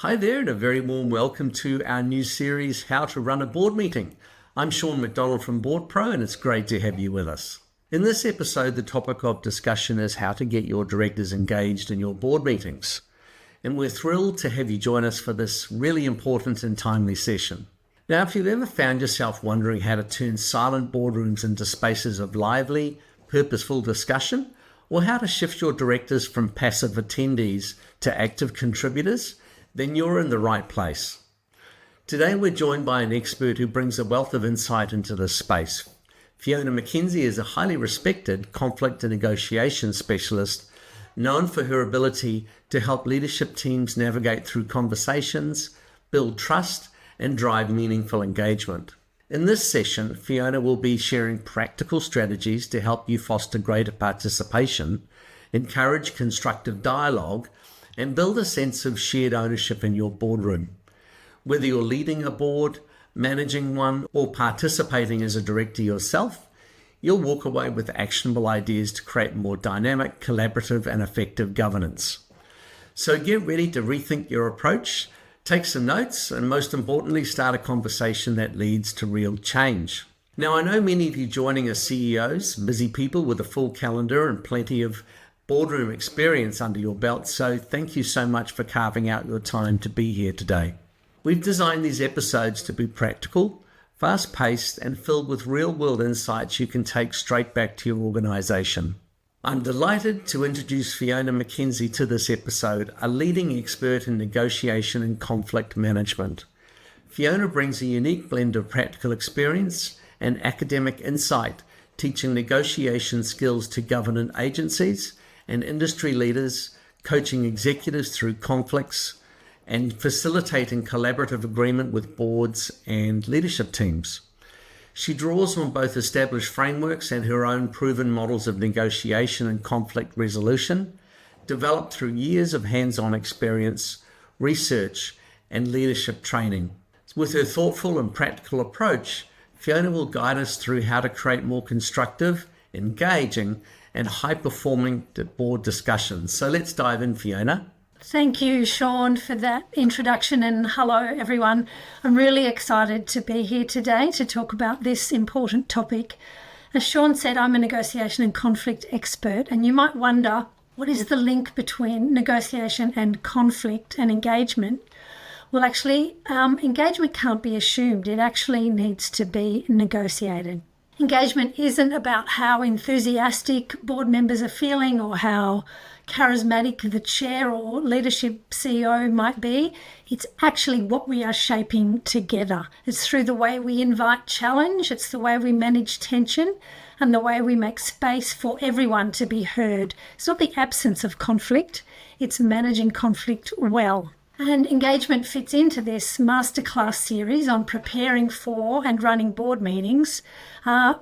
Hi there, and a very warm welcome to our new series, How to Run a Board Meeting. I'm Sean McDonald from Board Pro, and it's great to have you with us. In this episode, the topic of discussion is how to get your directors engaged in your board meetings. And we're thrilled to have you join us for this really important and timely session. Now, if you've ever found yourself wondering how to turn silent boardrooms into spaces of lively, purposeful discussion, or how to shift your directors from passive attendees to active contributors, then you're in the right place. Today we're joined by an expert who brings a wealth of insight into this space. Fiona McKenzie is a highly respected conflict and negotiation specialist known for her ability to help leadership teams navigate through conversations, build trust, and drive meaningful engagement. In this session, Fiona will be sharing practical strategies to help you foster greater participation, encourage constructive dialogue, and build a sense of shared ownership in your boardroom. Whether you're leading a board, managing one, or participating as a director yourself, you'll walk away with actionable ideas to create more dynamic, collaborative, and effective governance. So get ready to rethink your approach, take some notes, and most importantly, start a conversation that leads to real change. Now, I know many of you joining are CEOs, busy people with a full calendar and plenty of boardroom experience under your belt, so thank you so much for carving out your time to be here today. We've designed these episodes to be practical, fast-paced, and filled with real-world insights you can take straight back to your organization. I'm delighted to introduce Fiona McKenzie to this episode, a leading expert in negotiation and conflict management. Fiona brings a unique blend of practical experience and academic insight, teaching negotiation skills to government agencies and industry leaders, coaching executives through conflicts, and facilitating collaborative agreement with boards and leadership teams. She draws on both established frameworks and her own proven models of negotiation and conflict resolution, developed through years of hands-on experience, research, and leadership training. With her thoughtful and practical approach, Fiona will guide us through how to create more constructive, engaging, and high-performing board discussions. So let's dive in, Fiona. Thank you, Sean, for that introduction, and hello, everyone. I'm really excited to be here today to talk about this important topic. As Sean said, I'm a negotiation and conflict expert, and you might wonder, what is the link between negotiation and conflict and engagement? Well, actually, engagement can't be assumed. It actually needs to be negotiated. Engagement isn't about how enthusiastic board members are feeling or how charismatic the chair or leadership CEO might be. It's actually what we are shaping together. It's through the way we invite challenge, it's the way we manage tension, and the way we make space for everyone to be heard. It's not the absence of conflict, it's managing conflict well. And engagement fits into this masterclass series on preparing for and running board meetings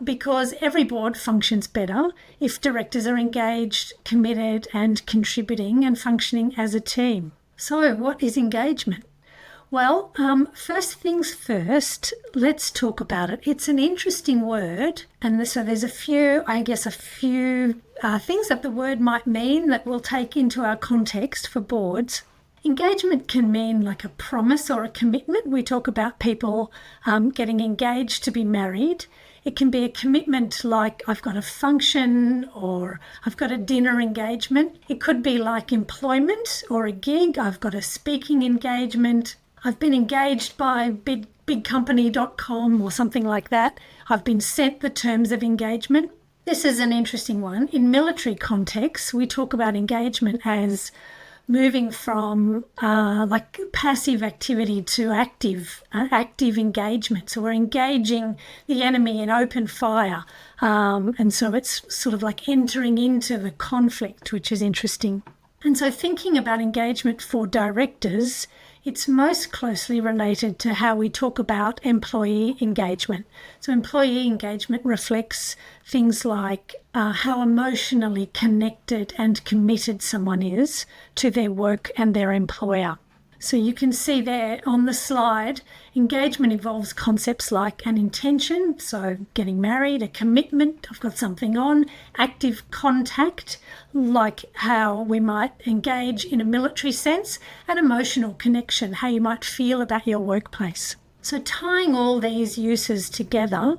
because every board functions better if directors are engaged, committed, and contributing and functioning as a team. So what is engagement? Well, first things first, let's talk about it. It's an interesting word, and so there's a few things that the word might mean that we'll take into our context for boards. Engagement can mean like a promise or a commitment. We talk about people getting engaged to be married. It can be a commitment like I've got a function or I've got a dinner engagement. It could be like employment or a gig. I've got a speaking engagement. I've been engaged by bigcompany.com or something like that. I've been sent the terms of engagement. This is an interesting one. In military contexts, we talk about engagement as moving from like passive activity to active engagement. So we're engaging the enemy in open fire. And so it's sort of like entering into the conflict, which is interesting. And so thinking about engagement for directors, it's most closely related to how we talk about employee engagement. So employee engagement reflects things like how emotionally connected and committed someone is to their work and their employer. So you can see there on the slide, engagement involves concepts like an intention, so getting married, a commitment, I've got something on, active contact, like how we might engage in a military sense, and emotional connection, how you might feel about your workplace. So tying all these uses together,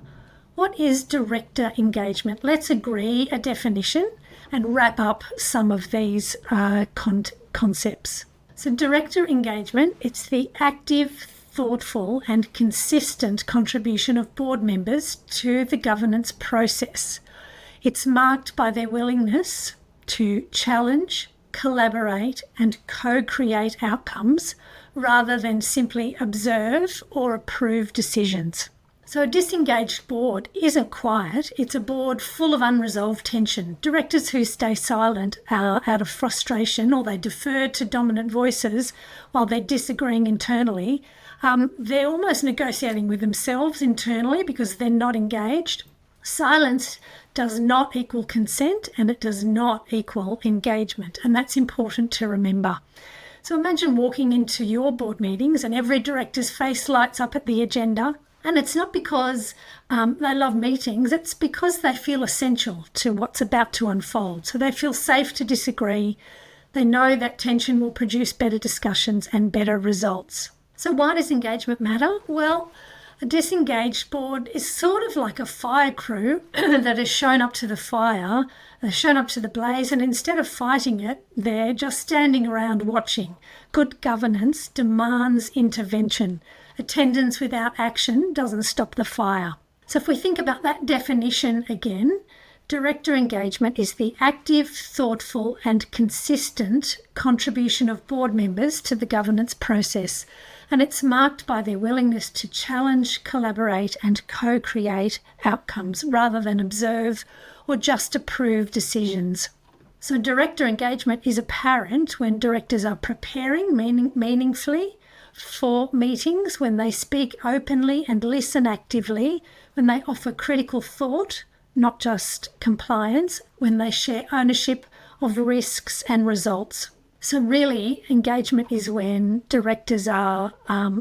what is director engagement? Let's agree a definition and wrap up some of these concepts. So director engagement, it's the active, thoughtful and consistent contribution of board members to the governance process. It's marked by their willingness to challenge, collaborate and co-create outcomes rather than simply observe or approve decisions. So a disengaged board isn't quiet, it's a board full of unresolved tension. Directors who stay silent out of frustration or they defer to dominant voices while they're disagreeing internally, they're almost negotiating with themselves internally because they're not engaged. Silence does not equal consent and it does not equal engagement, and that's important to remember. So imagine walking into your board meetings and every director's face lights up at the agenda. And it's not because they love meetings, it's because they feel essential to what's about to unfold. So they feel safe to disagree. They know that tension will produce better discussions and better results. So why does engagement matter? Well, a disengaged board is sort of like a fire crew that has shown up to the fire, they've shown up to the blaze, and instead of fighting it, they're just standing around watching. Good governance demands intervention. Attendance without action doesn't stop the fire. So if we think about that definition again, director engagement is the active, thoughtful and consistent contribution of board members to the governance process. And it's marked by their willingness to challenge, collaborate and co-create outcomes rather than observe or just approve decisions. So director engagement is apparent when directors are preparing meaningfully for meetings, when they speak openly and listen actively, when they offer critical thought, not just compliance, when they share ownership of risks and results. So really, engagement is when directors are,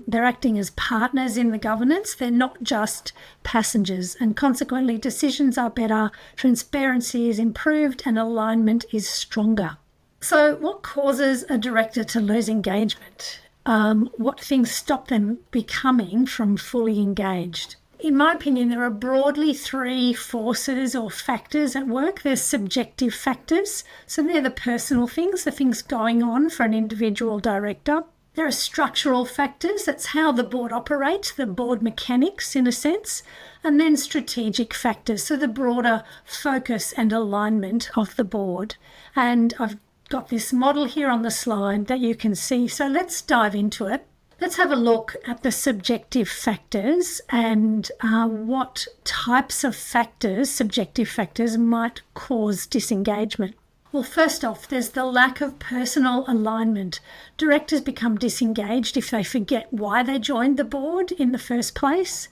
they're acting as partners in the governance. They're not just passengers, and consequently decisions are better, transparency is improved and alignment is stronger. So what causes a director to lose engagement? What things stop them becoming from fully engaged? In my opinion, there are broadly three forces or factors at work. There's subjective factors, so they're the personal things, the things going on for an individual director. There are structural factors, that's how the board operates, the board mechanics in a sense, and then strategic factors, so the broader focus and alignment of the board. And I've got this model here on the slide that you can see, so let's dive into it. Let's have a look at the subjective factors and what types of factors, subjective factors, might cause disengagement. Well, first off, there's the lack of personal alignment. Directors become disengaged if they forget why they joined the board in the first place.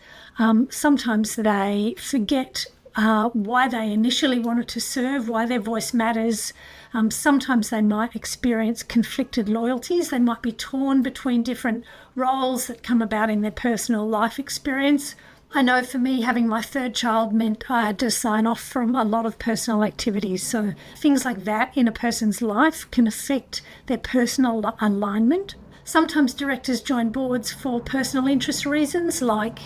Sometimes they forget why they initially wanted to serve, why their voice matters. Sometimes they might experience conflicted loyalties. They might be torn between different roles that come about in their personal life experience. I know for me, having my third child meant I had to sign off from a lot of personal activities. So things like that in a person's life can affect their personal alignment. Sometimes directors join boards for personal interest reasons like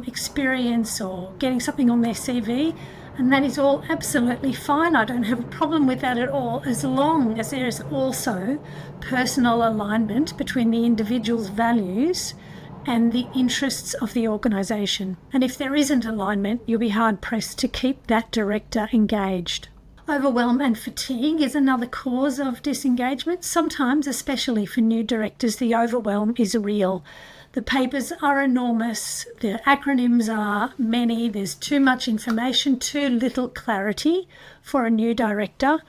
experience or getting something on their CV. And that is all absolutely fine. I don't have a problem with that at all, as long as there is also personal alignment between the individual's values and the interests of the organisation. And if there isn't alignment, you'll be hard-pressed to keep that director engaged. Overwhelm and fatigue is another cause of disengagement. Sometimes, especially for new directors, the overwhelm is real. The papers are enormous, the acronyms are many, there's too much information, too little clarity for a new director.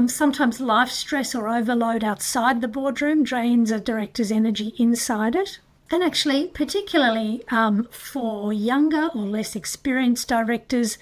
Sometimes life stress or overload outside the boardroom drains a director's energy inside it. And actually, particularly for younger or less experienced directors,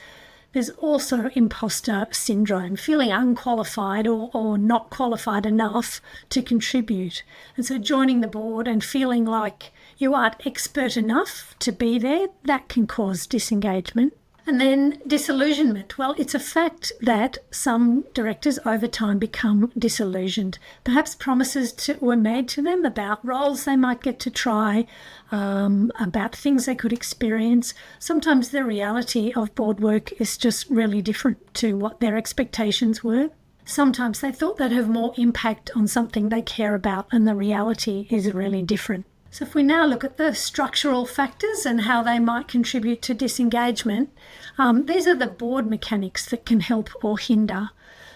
There's also imposter syndrome, feeling unqualified or not qualified enough to contribute. And so joining the board and feeling like you aren't expert enough to be there, that can cause disengagement. And then disillusionment. Well, it's a fact that some directors over time become disillusioned. Perhaps promises were made to them about roles they might get to try, about things they could experience. Sometimes the reality of board work is just really different to what their expectations were. Sometimes they thought they'd have more impact on something they care about, and the reality is really different. So if we now look at the structural factors and how they might contribute to disengagement, these are the board mechanics that can help or hinder.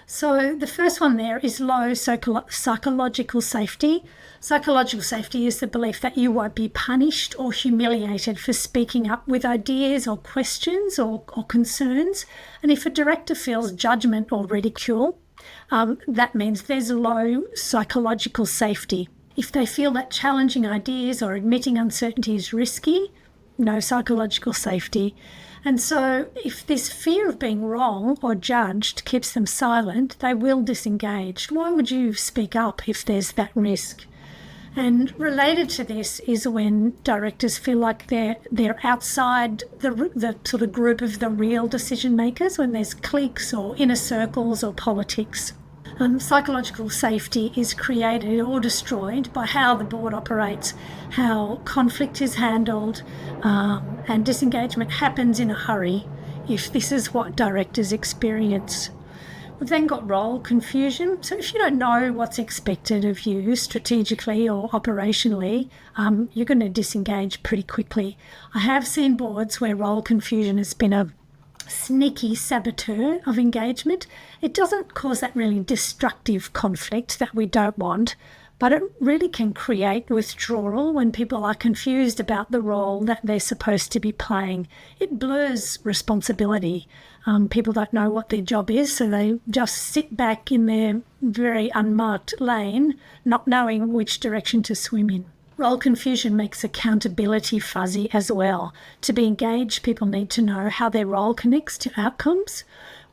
So the first one there is low psychological safety. Psychological safety is the belief that you won't be punished or humiliated for speaking up with ideas or questions or concerns. And if a director feels judgment or ridicule, that means there's low psychological safety. If they feel that challenging ideas or admitting uncertainty is risky, no psychological safety. And so if this fear of being wrong or judged keeps them silent, they will disengage. Why would you speak up if there's that risk? And related to this is when directors feel like they're outside the sort of group of the real decision makers, when there's cliques or inner circles or politics. Psychological safety is created or destroyed by how the board operates, how conflict is handled, and disengagement happens in a hurry if this is what directors experience. We've then got role confusion. So if you don't know what's expected of you strategically or operationally, you're going to disengage pretty quickly. I have seen boards where role confusion has been a sneaky saboteur of engagement. It doesn't cause that really destructive conflict that we don't want, but it really can create withdrawal when people are confused about the role that they're supposed to be playing. It blurs responsibility. People don't know what their job is, so they just sit back in their very unmarked lane, not knowing which direction to swim in. Role confusion makes accountability fuzzy as well. To be engaged, people need to know how their role connects to outcomes.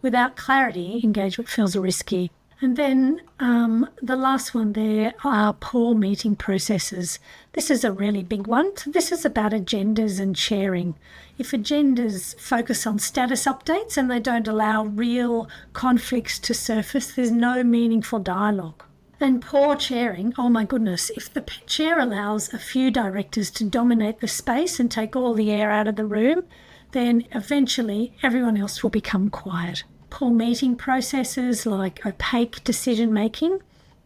Without clarity, engagement feels risky. And then the last one there are poor meeting processes. This is a really big one. This is about agendas and sharing. If agendas focus on status updates and they don't allow real conflicts to surface, there's no meaningful dialogue. And poor chairing, oh my goodness, if the chair allows a few directors to dominate the space and take all the air out of the room, then eventually everyone else will become quiet. Poor meeting processes like opaque decision making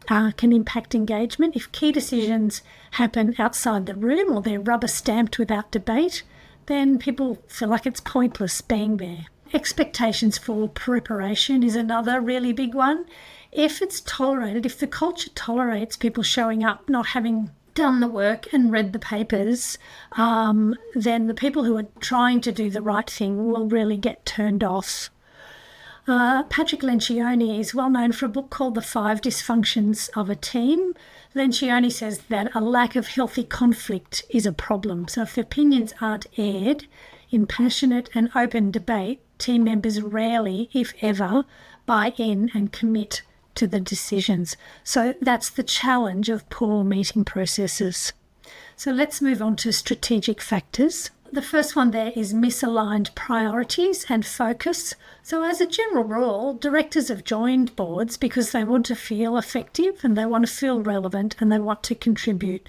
can impact engagement. If key decisions happen outside the room or they're rubber stamped without debate, then people feel like it's pointless being there. Expectations for preparation is another really big one. If it's tolerated, if the culture tolerates people showing up, not having done the work and read the papers, then the people who are trying to do the right thing will really get turned off. Patrick Lencioni is well known for a book called The 5 Dysfunctions of a Team. Lencioni says that a lack of healthy conflict is a problem. So if opinions aren't aired in passionate and open debate, team members rarely, if ever, buy in and commit to the decisions. So that's the challenge of poor meeting processes. So let's move on to strategic factors. The first one there is misaligned priorities and focus. So as a general rule, directors have joined boards because they want to feel effective and they want to feel relevant and they want to contribute.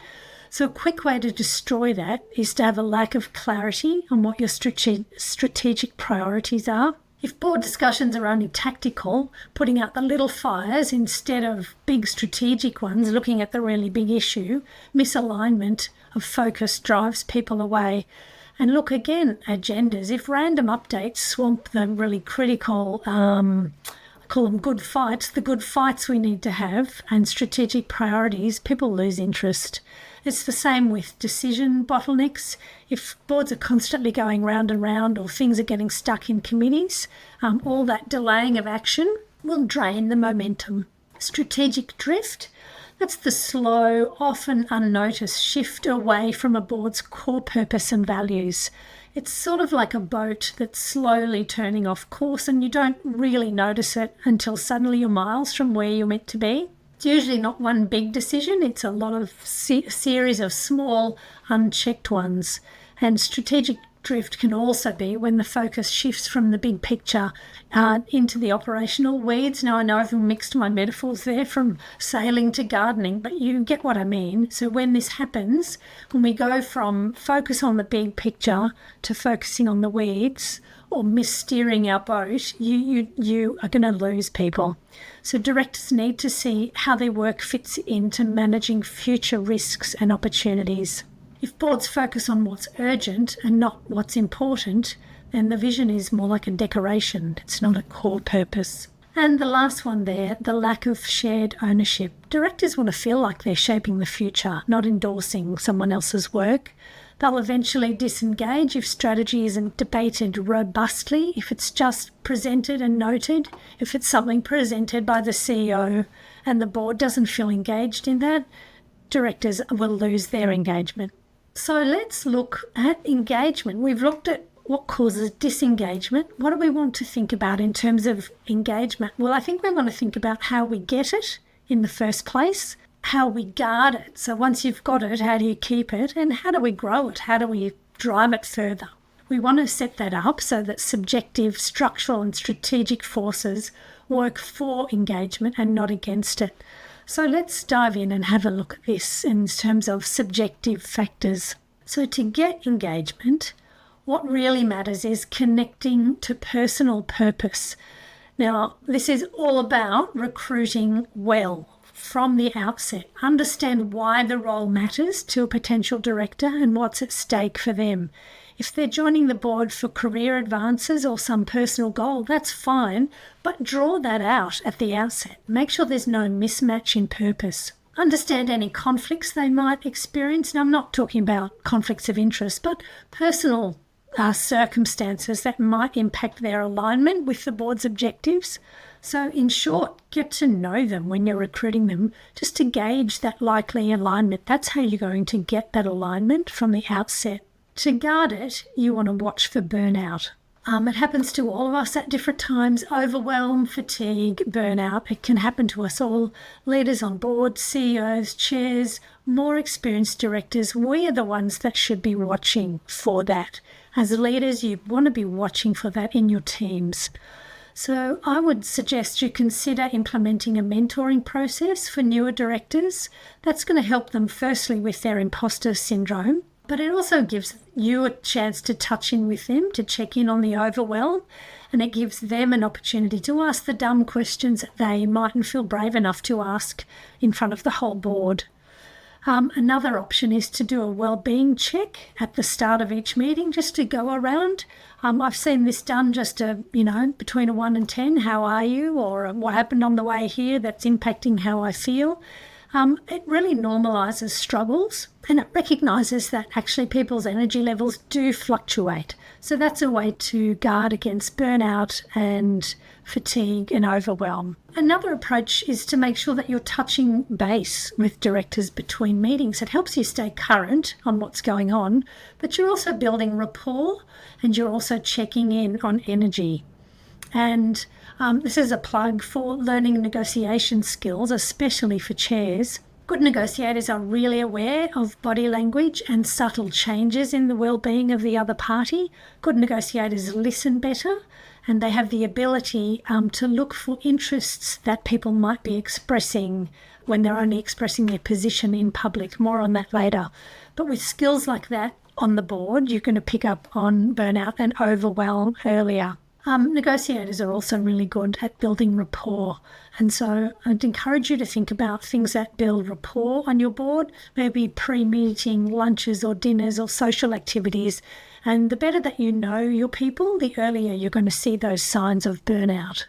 So a quick way to destroy that is to have a lack of clarity on what your strategic priorities are. If board discussions are only tactical, putting out the little fires instead of big strategic ones, looking at the really big issue, misalignment of focus drives people away. And look again, agendas. If random updates swamp the really critical, I call them good fights, the good fights we need to have, and strategic priorities, people lose interest. It's the same with decision bottlenecks. If boards are constantly going round and round or things are getting stuck in committees, all that delaying of action will drain the momentum. Strategic drift. That's the slow, often unnoticed shift away from a board's core purpose and values. It's sort of like a boat that's slowly turning off course and you don't really notice it until suddenly you're miles from where you're meant to be. It's usually not one big decision, it's a lot of series of small, unchecked ones. And strategic drift can also be when the focus shifts from the big picture into the operational weeds. Now, I know I've mixed my metaphors there from sailing to gardening, but you get what I mean. So when this happens, when we go from focus on the big picture to focusing on the weeds or missteering our boat, you are going to lose people. So directors need to see how their work fits into managing future risks and opportunities. If boards focus on what's urgent and not what's important, then the vision is more like a decoration. It's not a core purpose. And the last one there, the lack of shared ownership. Directors want to feel like they're shaping the future, not endorsing someone else's work. They'll eventually disengage if strategy isn't debated robustly, if it's just presented and noted, if it's something presented by the CEO and the board doesn't feel engaged in that, directors will lose their engagement. So let's look at engagement. We've looked at what causes disengagement. What do we want to think about in terms of engagement? Well, I think we want to think about how we get it in the first place, how we guard it. So once you've got it, how do you keep it? And how do we grow it? How do we drive it further? We want to set that up so that subjective, structural and strategic forces work for engagement and not against it. So let's dive in and have a look at this in terms of subjective factors. So to get engagement, what really matters is connecting to personal purpose. Now, this is all about recruiting well from the outset. Understand why the role matters to a potential director and what's at stake for them. If they're joining the board for career advances or some personal goal, that's fine, but draw that out at the outset. Make sure there's no mismatch in purpose. Understand any conflicts they might experience. Now, I'm not talking about conflicts of interest, but personal circumstances that might impact their alignment with the board's objectives. So in short, get to know them when you're recruiting them, just to gauge that likely alignment. That's how you're going to get that alignment from the outset. To guard it, you want to watch for burnout. It happens to all of us at different times. Overwhelm, fatigue, burnout. It can happen to us all. Leaders on board, CEOs, chairs, more experienced directors. We are the ones that should be watching for that. As leaders, you want to be watching for that in your teams. So I would suggest you consider implementing a mentoring process for newer directors. That's going to help them firstly with their imposter syndrome, but it also gives you a chance to touch in with them, to check in on the overwhelm, and it gives them an opportunity to ask the dumb questions that they mightn't feel brave enough to ask in front of the whole board. Another option is to do a well-being check at the start of each meeting, just to go around. I've seen this done just between a 1 and 10, how are you? Or what happened on the way here that's impacting how I feel. It really normalises struggles, and it recognises that actually people's energy levels do fluctuate. So that's a way to guard against burnout and fatigue and overwhelm. Another approach is to make sure that you're touching base with directors between meetings. It helps you stay current on what's going on, but you're also building rapport and you're also checking in on energy. And this is a plug for learning negotiation skills, especially for chairs. Good negotiators are really aware of body language and subtle changes in the well-being of the other party. Good negotiators listen better, and they have the ability to look for interests that people might be expressing when they're only expressing their position in public. More on that later. But with skills like that on the board, you're going to pick up on burnout and overwhelm earlier. Negotiators are also really good at building rapport. And so I'd encourage you to think about things that build rapport on your board, maybe pre-meeting lunches or dinners or social activities. And the better that you know your people, the earlier you're going to see those signs of burnout.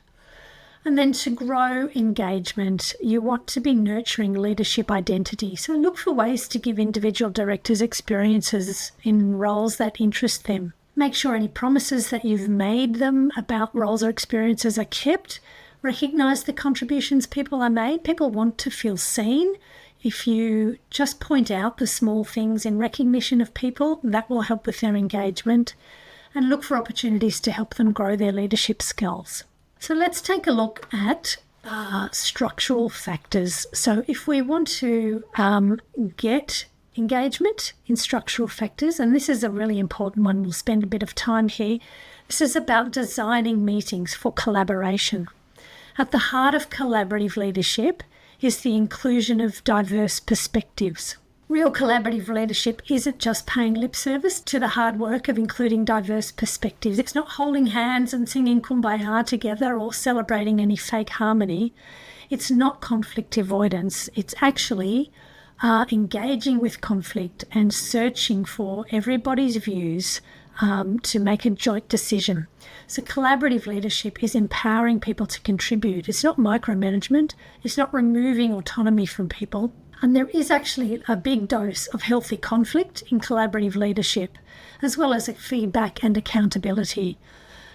And then to grow engagement, you want to be nurturing leadership identity. So look for ways to give individual directors experiences in roles that interest them. Make sure any promises that you've made them about roles or experiences are kept. Recognise the contributions people are made. People want to feel seen. If you just point out the small things in recognition of people, that will help with their engagement, and look for opportunities to help them grow their leadership skills. So let's take a look at structural factors. So if we want to get engagement in structural factors, and this is a really important one, we'll spend a bit of time here. This is about designing meetings for collaboration. At the heart of collaborative leadership is the inclusion of diverse perspectives. Real collaborative leadership isn't just paying lip service to the hard work of including diverse perspectives. It's not holding hands and singing Kumbaya together or celebrating any fake harmony. It's not conflict avoidance. It's actually engaging with conflict and searching for everybody's views to make a joint decision. So collaborative leadership is empowering people to contribute. It's not micromanagement. It's not removing autonomy from people. And there is actually a big dose of healthy conflict in collaborative leadership, as well as feedback and accountability.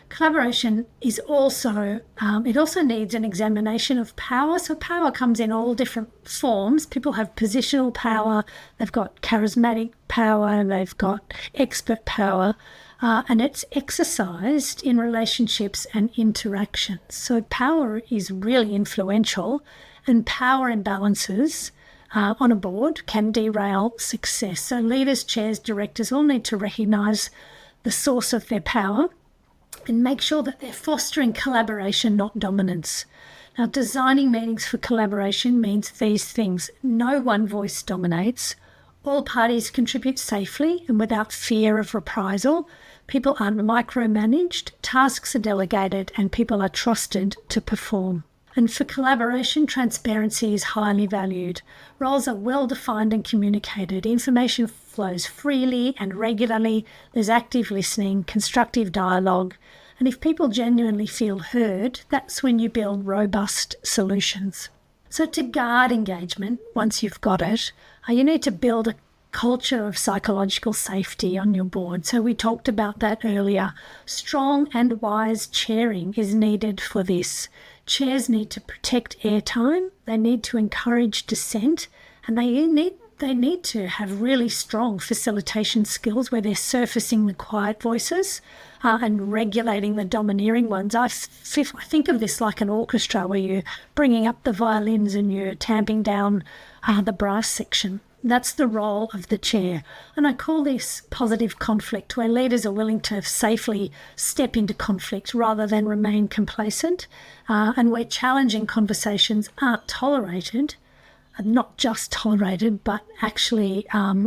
Collaboration is also, it also needs an examination of power. So power comes in all different forms. People have positional power, they've got charismatic power, they've got expert power, and it's exercised in relationships and interactions. So power is really influential, and power imbalances on a board can derail success. So leaders, chairs, directors all need to recognise the source of their power and make sure that they're fostering collaboration, not dominance. Now, designing meetings for collaboration means these things. No one voice dominates. All parties contribute safely and without fear of reprisal. People aren't micromanaged, tasks are delegated, and people are trusted to perform. And for collaboration, transparency is highly valued. Roles are well defined and communicated. Information flows freely and regularly. There's active listening, constructive dialogue. And if people genuinely feel heard, that's when you build robust solutions. So to guard engagement, once you've got it, you need to build a culture of psychological safety on your board. So we talked about that earlier. Strong and wise chairing is needed for this. Chairs need to protect airtime, they need to encourage dissent, and they need to have really strong facilitation skills where they're surfacing the quiet voices and regulating the domineering ones. I think of this like an orchestra where you're bringing up the violins and you're tamping down the brass section. That's the role of the chair. And I call this positive conflict, where leaders are willing to safely step into conflict rather than remain complacent, and where challenging conversations aren't tolerated, not just tolerated, but actually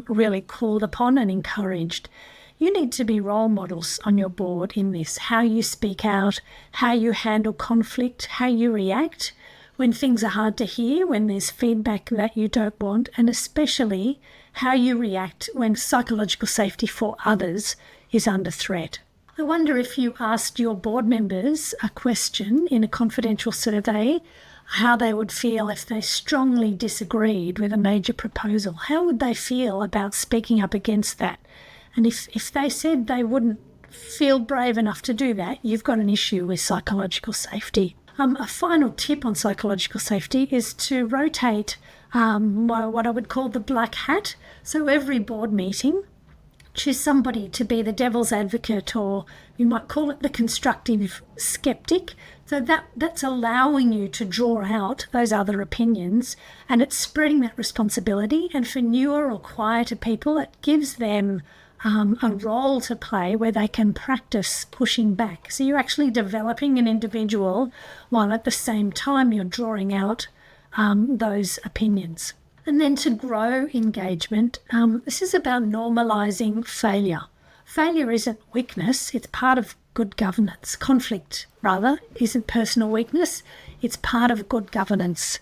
really called upon and encouraged. You need to be role models on your board in this, how you speak out, how you handle conflict, how you react when things are hard to hear, when there's feedback that you don't want, and especially how you react when psychological safety for others is under threat. I wonder if you asked your board members a question in a confidential survey, how they would feel if they strongly disagreed with a major proposal. How would they feel about speaking up against that? And if they said they wouldn't feel brave enough to do that, you've got an issue with psychological safety. A final tip on psychological safety is to rotate what I would call the black hat. So every board meeting, choose somebody to be the devil's advocate, or you might call it the constructive skeptic. So that's allowing you to draw out those other opinions, and it's spreading that responsibility. And for newer or quieter people, it gives them a role to play where they can practice pushing back. So you're actually developing an individual while at the same time you're drawing out those opinions. And then to grow engagement, this is about normalising failure. Failure isn't weakness, it's part of good governance. Conflict, rather, isn't personal weakness, it's part of good governance.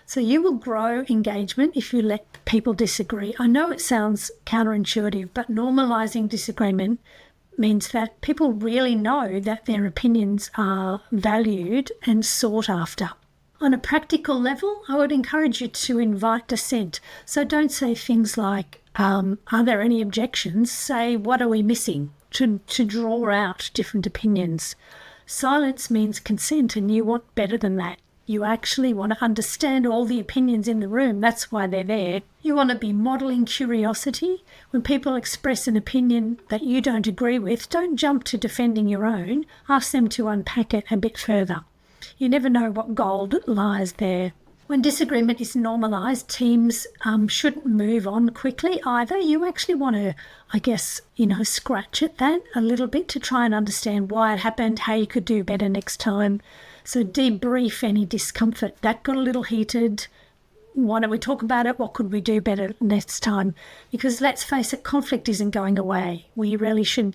So you will grow engagement if you let people disagree. I know it sounds counterintuitive, but normalising disagreement means that people really know that their opinions are valued and sought after. On a practical level, I would encourage you to invite dissent. So don't say things like, are there any objections? Say, what are we missing? To draw out different opinions. Silence means consent, and you want better than that. You actually want to understand all the opinions in the room. That's why they're there. You want to be modelling curiosity. When people express an opinion that you don't agree with, don't jump to defending your own. Ask them to unpack it a bit further. You never know what gold lies there. When disagreement is normalised, teams shouldn't move on quickly either. You actually want to, scratch at that a little bit to try and understand why it happened, how you could do better next time. So debrief any discomfort. That got a little heated. Why don't we talk about it? What could we do better next time? Because let's face it, conflict isn't going away. We really should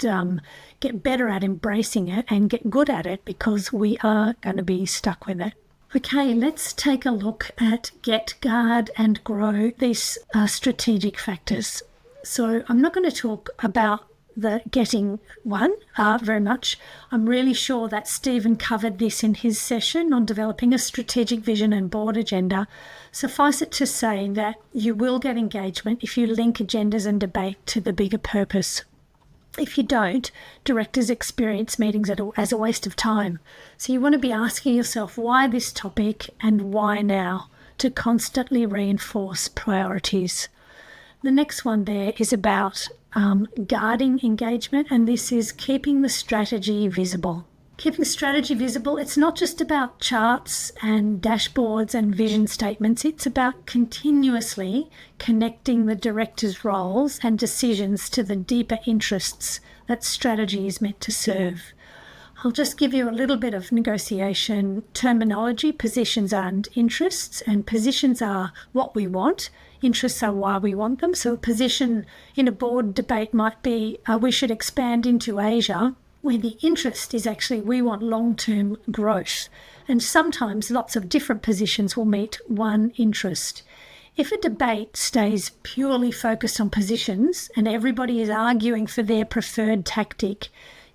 get better at embracing it and get good at it, because we are going to be stuck with it. Okay, let's take a look at get, guard and grow, these strategic factors. So I'm not going to talk about the getting one very much. I'm really sure that Stephen covered this in his session on developing a strategic vision and board agenda. Suffice it to say that you will get engagement if you link agendas and debate to the bigger purpose. If you don't, directors experience meetings as a waste of time. So you want to be asking yourself, why this topic and why now, to constantly reinforce priorities. The next one there is about guarding engagement, and this is keeping the strategy visible. Keeping strategy visible, it's not just about charts and dashboards and vision statements. It's about continuously connecting the directors' roles and decisions to the deeper interests that strategy is meant to serve. I'll just give you a little bit of negotiation terminology. Positions and interests, and positions are what we want. Interests are why we want them. So a position in a board debate might be we should expand into Asia, where the interest is actually we want long-term growth. And sometimes lots of different positions will meet one interest. If a debate stays purely focused on positions and everybody is arguing for their preferred tactic,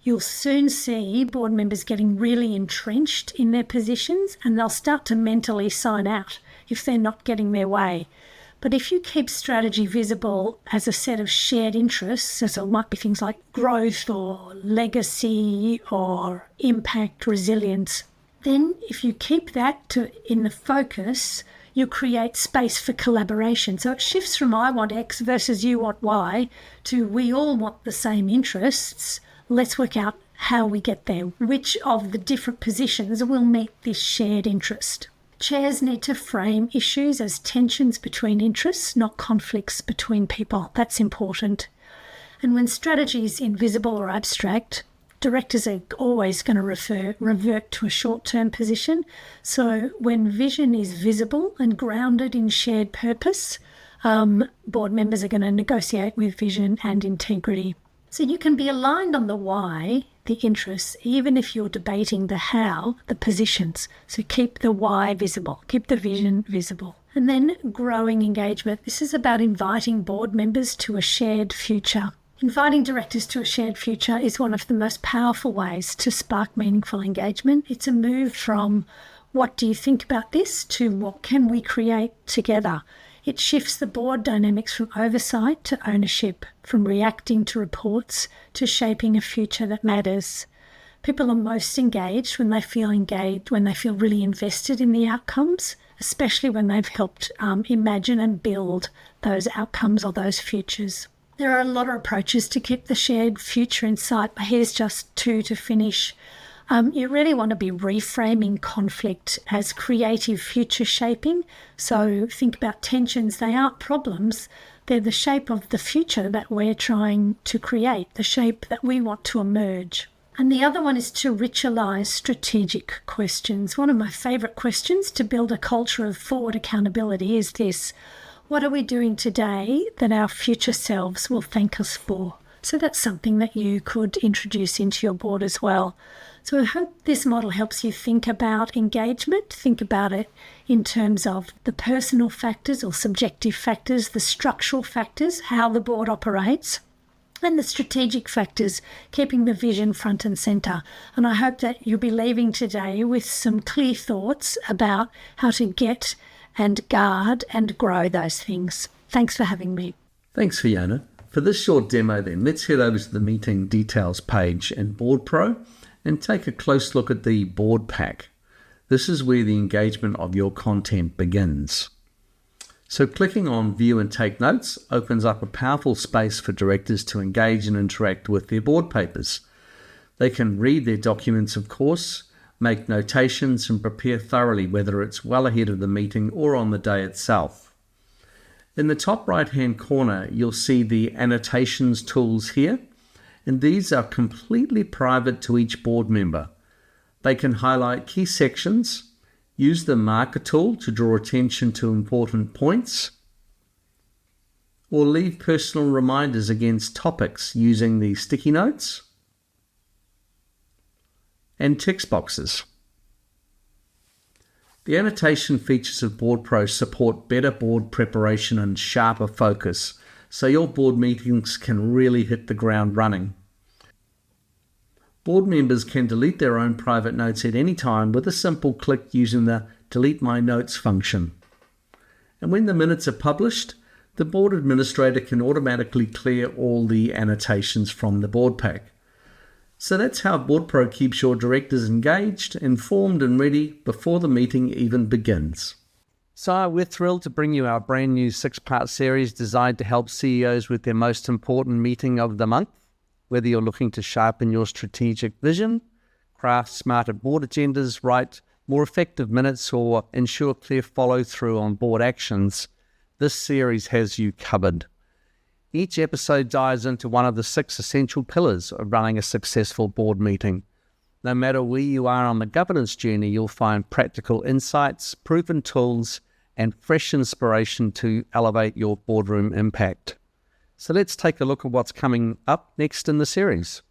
you'll soon see board members getting really entrenched in their positions, and they'll start to mentally sign out if they're not getting their way. But if you keep strategy visible as a set of shared interests, so it might be things like growth or legacy or impact, resilience, then if you keep that in the focus, you create space for collaboration. So it shifts from I want X versus you want Y to we all want the same interests. Let's work out how we get there. Which of the different positions will meet this shared interest? Chairs need to frame issues as tensions between interests, not conflicts between people. That's important. And when strategy is invisible or abstract, directors are always going to revert to a short-term position. So when vision is visible and grounded in shared purpose, board members are going to negotiate with vision and integrity. So you can be aligned on the why, the interests, even if you're debating the how, the positions. So keep the why visible, keep the vision visible. And then growing engagement. This is about inviting board members to a shared future. Inviting directors to a shared future is one of the most powerful ways to spark meaningful engagement. It's a move from what do you think about this to what can we create together. It shifts the board dynamics from oversight to ownership, from reacting to reports to shaping a future that matters. People are most engaged, when they feel really invested in the outcomes, especially when they've helped imagine and build those outcomes or those futures. There are a lot of approaches to keep the shared future in sight, but here's just two to finish. You really want to be reframing conflict as creative future shaping. So think about tensions. They aren't problems. They're the shape of the future that we're trying to create, the shape that we want to emerge. And the other one is to ritualise strategic questions. One of my favourite questions to build a culture of forward accountability is this: what are we doing today that our future selves will thank us for? So that's something that you could introduce into your board as well. So I hope this model helps you think about engagement, think about it in terms of the personal factors or subjective factors, the structural factors, how the board operates, and the strategic factors, keeping the vision front and centre. And I hope that you'll be leaving today with some clear thoughts about how to get and guard and grow those things. Thanks for having me. Thanks, Fiona. For this short demo then, let's head over to the meeting details page in BoardPro and take a close look at the board pack. This is where the engagement of your content begins. So clicking on View and Take Notes opens up a powerful space for directors to engage and interact with their board papers. They can read their documents, of course, make notations and prepare thoroughly, whether it's well ahead of the meeting or on the day itself. In the top right-hand corner, you'll see the annotations tools here, and these are completely private to each board member. They can highlight key sections, use the marker tool to draw attention to important points, or leave personal reminders against topics using the sticky notes and text boxes. The annotation features of BoardPro support better board preparation and sharper focus, so your board meetings can really hit the ground running. Board members can delete their own private notes at any time with a simple click using the Delete My Notes function. And when the minutes are published, the board administrator can automatically clear all the annotations from the board pack. So that's how BoardPro keeps your directors engaged, informed and ready before the meeting even begins. So we're thrilled to bring you our brand new 6-part series designed to help CEOs with their most important meeting of the month. Whether you're looking to sharpen your strategic vision, craft smarter board agendas, write more effective minutes, or ensure clear follow-through on board actions, this series has you covered. Each episode dives into one of the 6 essential pillars of running a successful board meeting. No matter where you are on the governance journey, you'll find practical insights, proven tools, and fresh inspiration to elevate your boardroom impact. So let's take a look at what's coming up next in the series.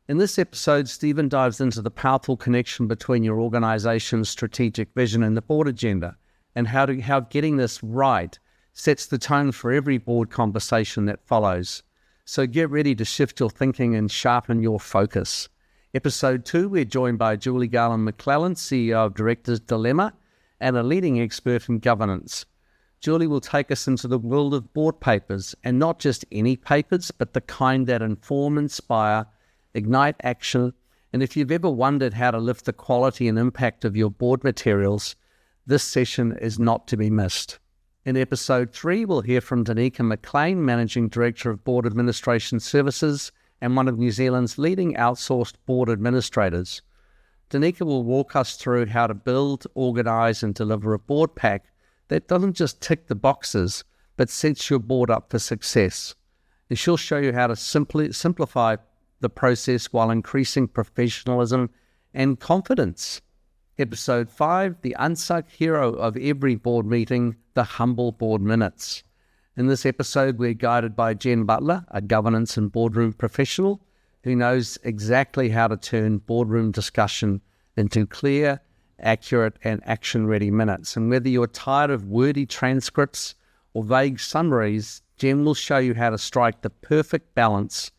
In this episode, Stephen dives into the powerful connection between your organization's strategic vision and the board agenda, and how getting this right sets the tone for every board conversation that follows. So get ready to shift your thinking and sharpen your focus. Episode 2, we're joined by Julie Garland-McClellan, CEO of Directors Dilemma, and a leading expert in governance. Julie will take us into the world of board papers, and not just any papers, but the kind that inform, inspire, ignite action. And if you've ever wondered how to lift the quality and impact of your board materials, this session is not to be missed. In episode 3, we'll hear from Danica McLean, Managing Director of Board Administration Services and one of New Zealand's leading outsourced board administrators. Danica will walk us through how to build, organise and deliver a board pack that doesn't just tick the boxes, but sets your board up for success. And she'll show you how to simplify the process while increasing professionalism and confidence. Episode 5, the unsung hero of every board meeting, the humble board minutes. In this episode, we're guided by Jen Butler, a governance and boardroom professional who knows exactly how to turn boardroom discussion into clear, accurate and action-ready minutes. And whether you're tired of wordy transcripts or vague summaries, Jen will show you how to strike the perfect balance,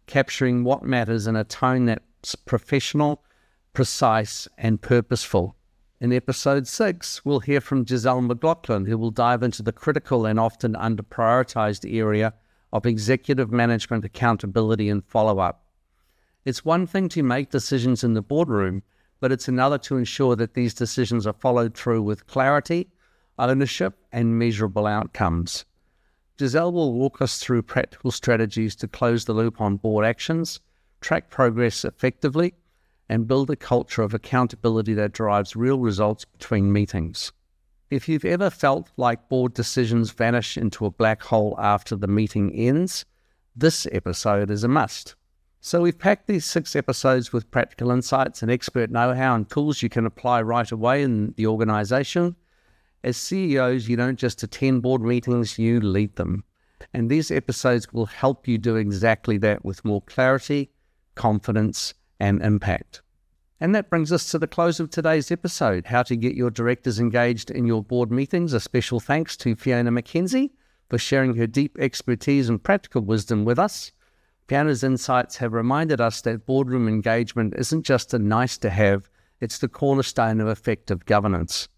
capturing what matters in a tone that's professional, precise and purposeful. In episode 6, we'll hear from Giselle McLaughlin, who will dive into the critical and often under-prioritized area of executive management accountability and follow-up. It's one thing to make decisions in the boardroom, but it's another to ensure that these decisions are followed through with clarity, ownership, and measurable outcomes. Giselle will walk us through practical strategies to close the loop on board actions, track progress effectively, and build a culture of accountability that drives real results between meetings. If you've ever felt like board decisions vanish into a black hole after the meeting ends, this episode is a must. So we've packed these 6 episodes with practical insights and expert know-how and tools you can apply right away in the organization. As CEOs, you don't just attend board meetings, you lead them. And these episodes will help you do exactly that with more clarity, confidence, and impact. And that brings us to the close of today's episode, how to get your directors engaged in your board meetings. A special thanks to Fiona McKenzie for sharing her deep expertise and practical wisdom with us. Fiona's insights have reminded us that boardroom engagement isn't just a nice to have, it's the cornerstone of effective governance.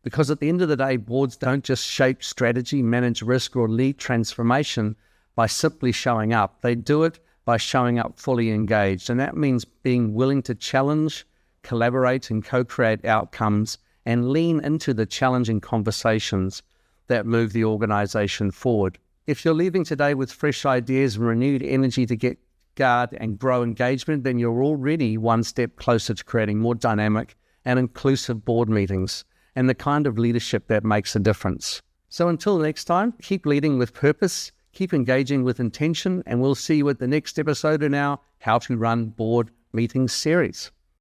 Because at the end of the day, boards don't just shape strategy, manage risk, or lead transformation by simply showing up. They do it by showing up fully engaged. And that means being willing to challenge, collaborate, and co-create outcomes and lean into the challenging conversations that move the organization forward. If you're leaving today with fresh ideas and renewed energy to get guard and grow engagement, then you're already one step closer to creating more dynamic and inclusive board meetings and the kind of leadership that makes a difference. So until next time, keep leading with purpose, keep engaging with intention, and we'll see you at the next episode in our How to Run Board Meetings series.